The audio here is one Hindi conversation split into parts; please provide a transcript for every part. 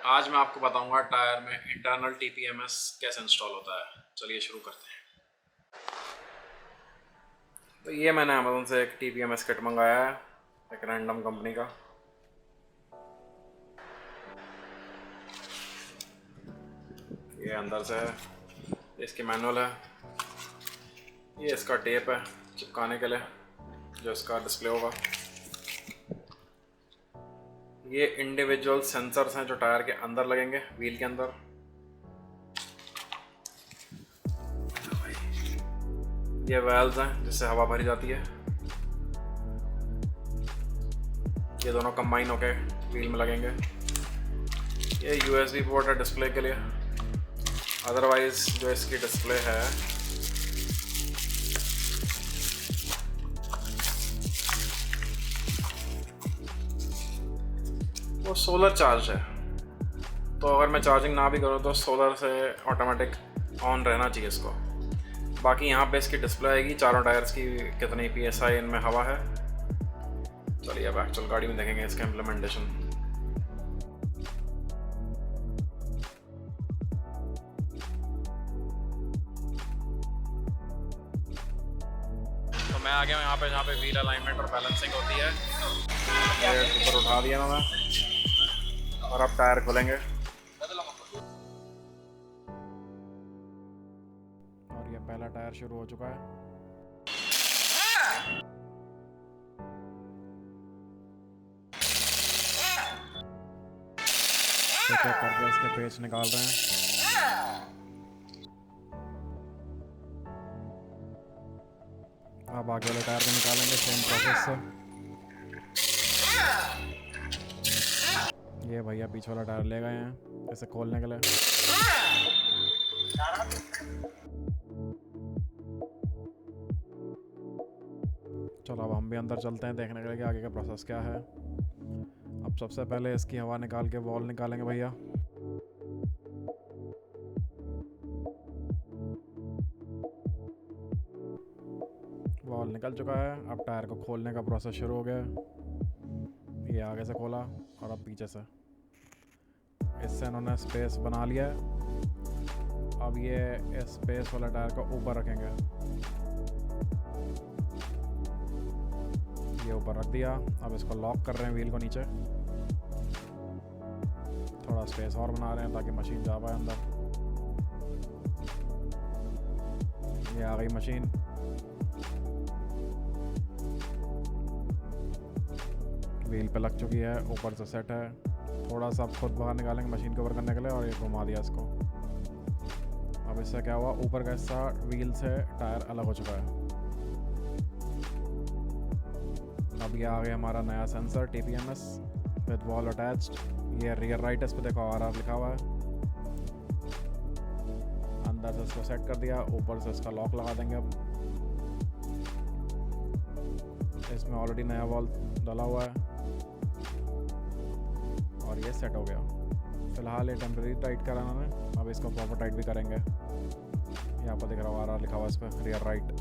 आज मैं आपको बताऊंगा टायर में इंटरनल टीपीएमएस कैसे इंस्टॉल होता है। चलिए शुरू करते हैं। तो ये मैंने अमेज़न से एक टीपीएमएस किट मंगाया है, एक रैंडम कंपनी का। ये अंदर से है, इसकी मैनुअल है, ये इसका टेप है चिपकाने के लिए जो इसका डिस्प्ले होगा। ये इंडिविजुअल सेंसर्स हैं जो टायर के अंदर लगेंगे, व्हील के अंदर। ये वेल्व्स हैं जिससे हवा भरी जाती है। ये दोनों कंबाइन होके व्हील में लगेंगे। ये यूएसबी पोर्ट है डिस्प्ले के लिए। अदरवाइज जो इसकी डिस्प्ले है वो सोलर चार्ज है, तो अगर मैं चार्जिंग ना भी करूँ तो सोलर से ऑटोमेटिक ऑन रहना चाहिए इसको। बाकी यहाँ पे इसकी डिस्प्ले आएगी चारों टायर्स की, कितनी PSI इनमें हवा है। चलिए अब एक्चुअल गाड़ी में देखेंगे इसका इम्प्लीमेंटेशन। तो मैं आ गया हूँ यहाँ पे जहाँ पे व्हील अलाइनमेंट और बैलेंसिंग होती है। ये ऊपर उठा दिया मैंने और अब टायर खोलेंगे और ये पहला टायर शुरू हो चुका है। चेक करके इसके पेच निकाल रहे हैं। अब आगे वाले टायर को निकालेंगे सेम प्रोसेस से। ये भैया पीछे वाला टायर ले गए हैं इसे खोलने के लिए। चलो अब हम भी अंदर चलते हैं देखने के लिए कि आगे का प्रोसेस क्या है। अब सबसे पहले इसकी हवा निकाल के वॉल निकालेंगे भैया। वॉल निकल चुका है। अब टायर को खोलने का प्रोसेस शुरू हो गया। ये आगे से खोला और अब पीछे से। इससे इन्होंने स्पेस बना लिया है। अब ये इस स्पेस वाला टायर को ऊपर रखेंगे। ये ऊपर रख दिया। अब इसको लॉक कर रहे हैं व्हील को नीचे। थोड़ा स्पेस और बना रहे हैं ताकि मशीन जा पाए अंदर। ये आ गई मशीन। व्हील पे लग चुकी है, ऊपर से सेट है। थोड़ा सा खुद बाहर निकालेंगे मशीन को ऊपर करने के लिए और ये घुमा दिया इसको। अब इससे क्या हुआ, ऊपर का हिस्सा व्हील से टायर अलग हो चुका है। अब ये आ गया हमारा नया sensor TPMS with wall attached. ये रियर राइट इस पे देखो RR लिखा हुआ है। अंदर से इसको सेट कर दिया, ऊपर से इसका लॉक लगा देंगे। अब इसमें ऑलरेडी नया वॉल डाला हुआ है और ये सेट हो गया। फिलहाल ये टेम्परेरी टाइट करा मैंने, अब इसको प्रॉपर टाइट भी करेंगे। यहाँ पर दिख रहा है RR लिखा हुआ इस पर रियर राइट।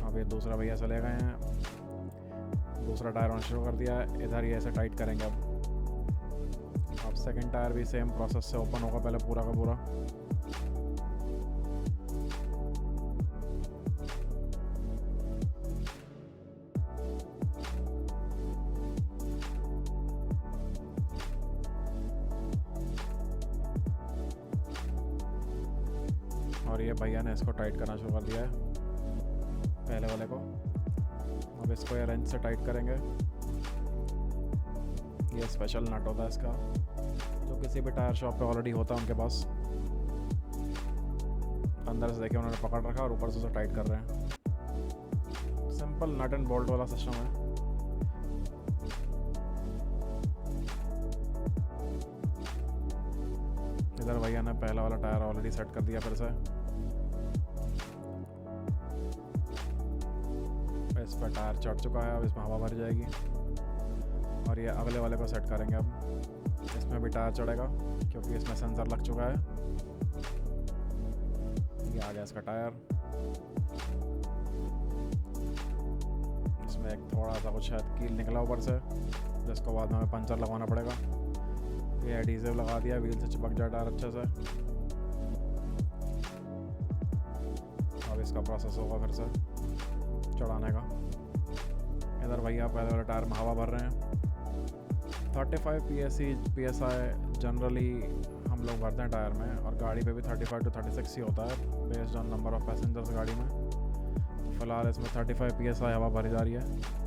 अब ये दूसरा भैया चले गए हैं, दूसरा टायर ऑन शुरू कर दिया है। इधर ये ऐसे टाइट करेंगे। अब सेकंड टायर भी सेम प्रोसेस से ओपन होगा पहले पूरा का पूरा। और ये भैया ने इसको टाइट करना शुरू कर दिया है पहले वाले को। अब इसको ये रेंच से टाइट करेंगे। ये स्पेशल नट होता है इसका जो किसी भी टायर शॉप पे ऑलरेडी होता है उनके पास। अंदर से देखिए उन्होंने पकड़ रखा और ऊपर से उसे टाइट कर रहे हैं। सिंपल नट एंड बोल्ट वाला सिस्टम है। इधर भैया ने पहला वाला टायर ऑलरेडी सेट कर दिया फिर से। इस पर टायर चढ़ चुका है, अब इसमें हवा भर जाएगी और ये अगले वाले को सेट करेंगे। अब इसमें भी टायर चढ़ेगा क्योंकि इसमें सेंसर लग चुका है। ये आ गया इसका टायर। इसमें एक थोड़ा सा कुछ शायद कील निकला ऊपर से जिसको बाद में हमें पंचर लगवाना पड़ेगा। ये एडहेसिव लगा दिया, व्हील से चिपक जाए टायर अच्छे से। अब इसका प्रोसेस होगा फिर से चढ़ाने का। इधर भैया पहले वाले टायर में हवा भर रहे हैं। 35 PSI जनरली हम लोग भरते हैं टायर में, और गाड़ी पे भी 35 to 36 ही होता है based on number of passengers गाड़ी में। तो फिलहाल इसमें 35 PSI हवा भरी जा रही है।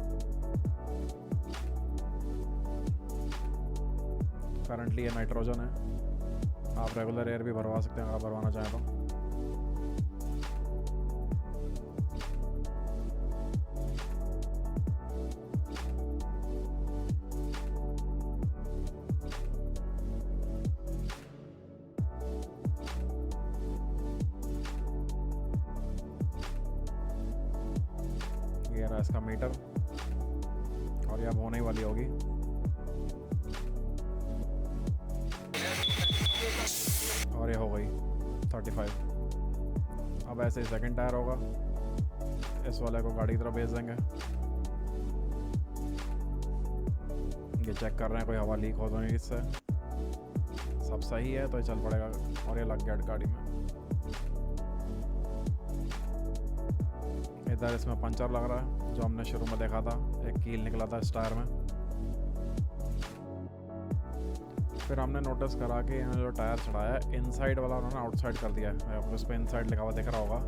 करंटली ये नाइट्रोजन है, आप रेगुलर एयर भी भरवा सकते हैं अगर भरवाना चाहें तो। ये रहा इसका मीटर, और ये अब होने ही वाली होगी। और ये हो गई 35। अब ऐसे ही सेकंड टायर होगा, इस वाले को गाड़ी की तरफ भेज देंगे। ये चेक कर रहे हैं कोई हवा लीक हो तो नहीं इससे। सब सही है तो ये चल पड़ेगा, और ये लग गया गाड़ी में। इधर इसमें पंचर लग रहा है, जो हमने शुरू में देखा था, एक कील निकला था इस टायर में। फिर हमने नोटिस करा कि इन्होंने जो टायर चढ़ाया है इनसाइड वाला उन्होंने आउटसाइड कर दिया है। आपको उस पर इनसाइड लिखा हुआ दिख रहा होगा।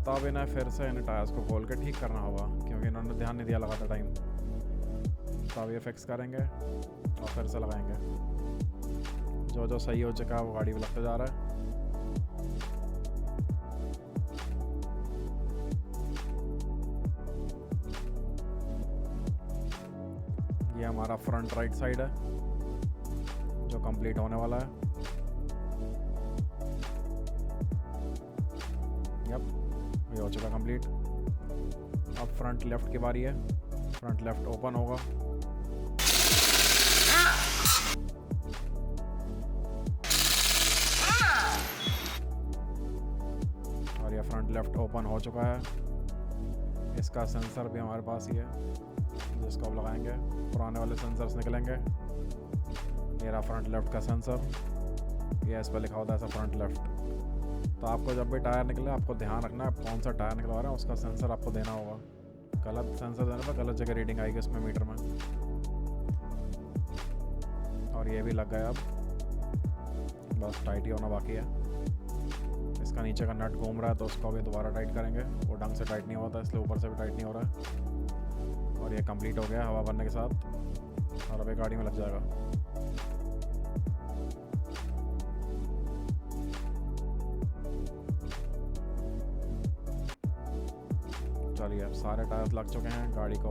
तब इन्हें फिर से इन टायर्स को खोल के ठीक करना होगा, क्योंकि इन्होंने ध्यान नहीं दिया लगाते टाइम। तब ये फिक्स करेंगे और फिर से लगाएंगे। जो जो सही हो चुका है वो गाड़ी में लगता जा रहा है। ये हमारा फ्रंट राइट साइड है जो कंप्लीट होने वाला है। यप, ये हो चुका कंप्लीट। अब फ्रंट लेफ्ट की बारी है। फ्रंट लेफ्ट ओपन होगा। और ये फ्रंट लेफ्ट ओपन हो चुका है। इसका सेंसर भी हमारे पास ही है जिसको अब लगाएंगे। पुराने वाले सेंसर्स निकलेंगे। ये रहा फ्रंट लेफ्ट का सेंसर। ये इस पर लिखा होता है ऐसा फ्रंट लेफ्ट। तो आपको जब भी टायर निकले आपको ध्यान रखना है कौन सा टायर निकलवा रहे हैं, उसका सेंसर आपको देना होगा। गलत सेंसर देने पर गलत जगह रीडिंग आएगी उसमें मीटर में। और ये भी लग गया, अब बस टाइट ही होना बाकी है। इसका नीचे का नट घूम रहा है तो उसको अभी दोबारा टाइट करेंगे। वो ढंग से टाइट नहीं होता इसलिए ऊपर से भी टाइट नहीं हो रहा है। और ये कंप्लीट हो गया हवा भरने के साथ, और अभी गाड़ी में लग जाएगा। चलिए अब सारे टायर्स लग चुके हैं, गाड़ी को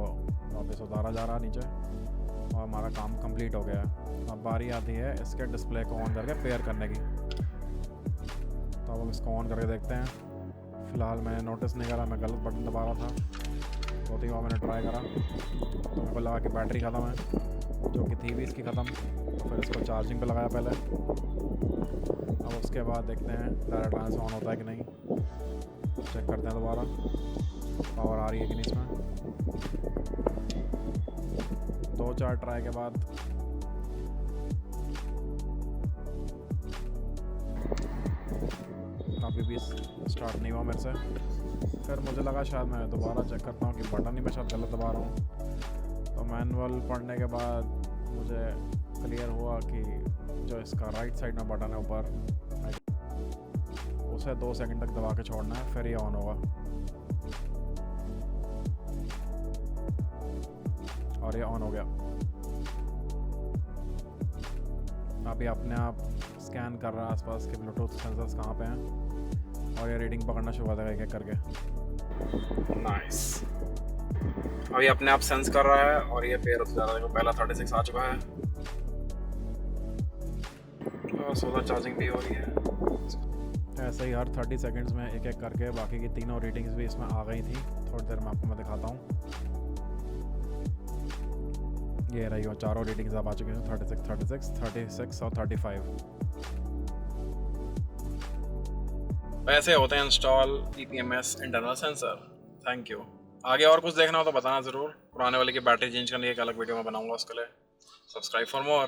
वापस उतारा जा रहा है नीचे, और हमारा काम कंप्लीट हो गया है। अब बारी आती है इसके डिस्प्ले को ऑन करके पेयर करने की। तो अब हम इसको ऑन करके देखते हैं। फ़िलहाल मैंने नोटिस नहीं करा, मैं गलत बटन दबा रहा था। 2-3 बार मैंने ट्राई करा तो मेरे को लगा कि बैटरी ख़त्म है, जो कि थी भी इसकी ख़त्म। तो फिर इसको चार्जिंग पे लगाया पहले। अब उसके बाद देखते हैं डायरेक्ट लाइन से ऑन होता है कि नहीं। चेक करते हैं दोबारा पावर आ रही है कि नहीं इसमें। 2-4 ट्राई के बाद अभी भी स्टार्ट नहीं हुआ मेरे से। फिर मुझे लगा शायद मैं दोबारा चेक करता हूँ कि बटन ही मैं शायद गलत दबा रहा हूँ। तो मैनुअल पढ़ने के बाद मुझे क्लियर हुआ कि जो इसका राइट साइड में बटन है ऊपर, उसे 2 सेकंड तक दबा के छोड़ना है, फिर ये ऑन होगा। और ये ऑन हो गया। अभी अपने आप स्कैन कर रहा है आसपास के ब्लूटूथ सेंसर्स कहाँ पे हैं, और ये रीडिंग पकड़ना शुरू कर देगा एक एक करके। नाइस। अभी अपने आप सेंस कर रहा है और ये पेयर होता जा रहा है। पहला 36 आ चुका है और सोलर चार्जिंग भी हो रही है। ऐसे ही हर 30 सेकंड्स में एक एक करके बाकी की तीनों रीडिंग्स भी इसमें आ गई थी। थोड़ी देर में आपको मैं दिखाता हूँ। ये रही हो चारों रीडिंग्स अब आ चुकी हैं, 36, 36, 36 और 35। ऐसे होते हैं install EPMS internal sensor. Thank you. आगे और कुछ देखना हो तो बताना ज़रूर। पुराने वाले की बैटरी चेंज करने की एक अलग वीडियो में बनाऊंगा उसके लिए। Subscribe for more.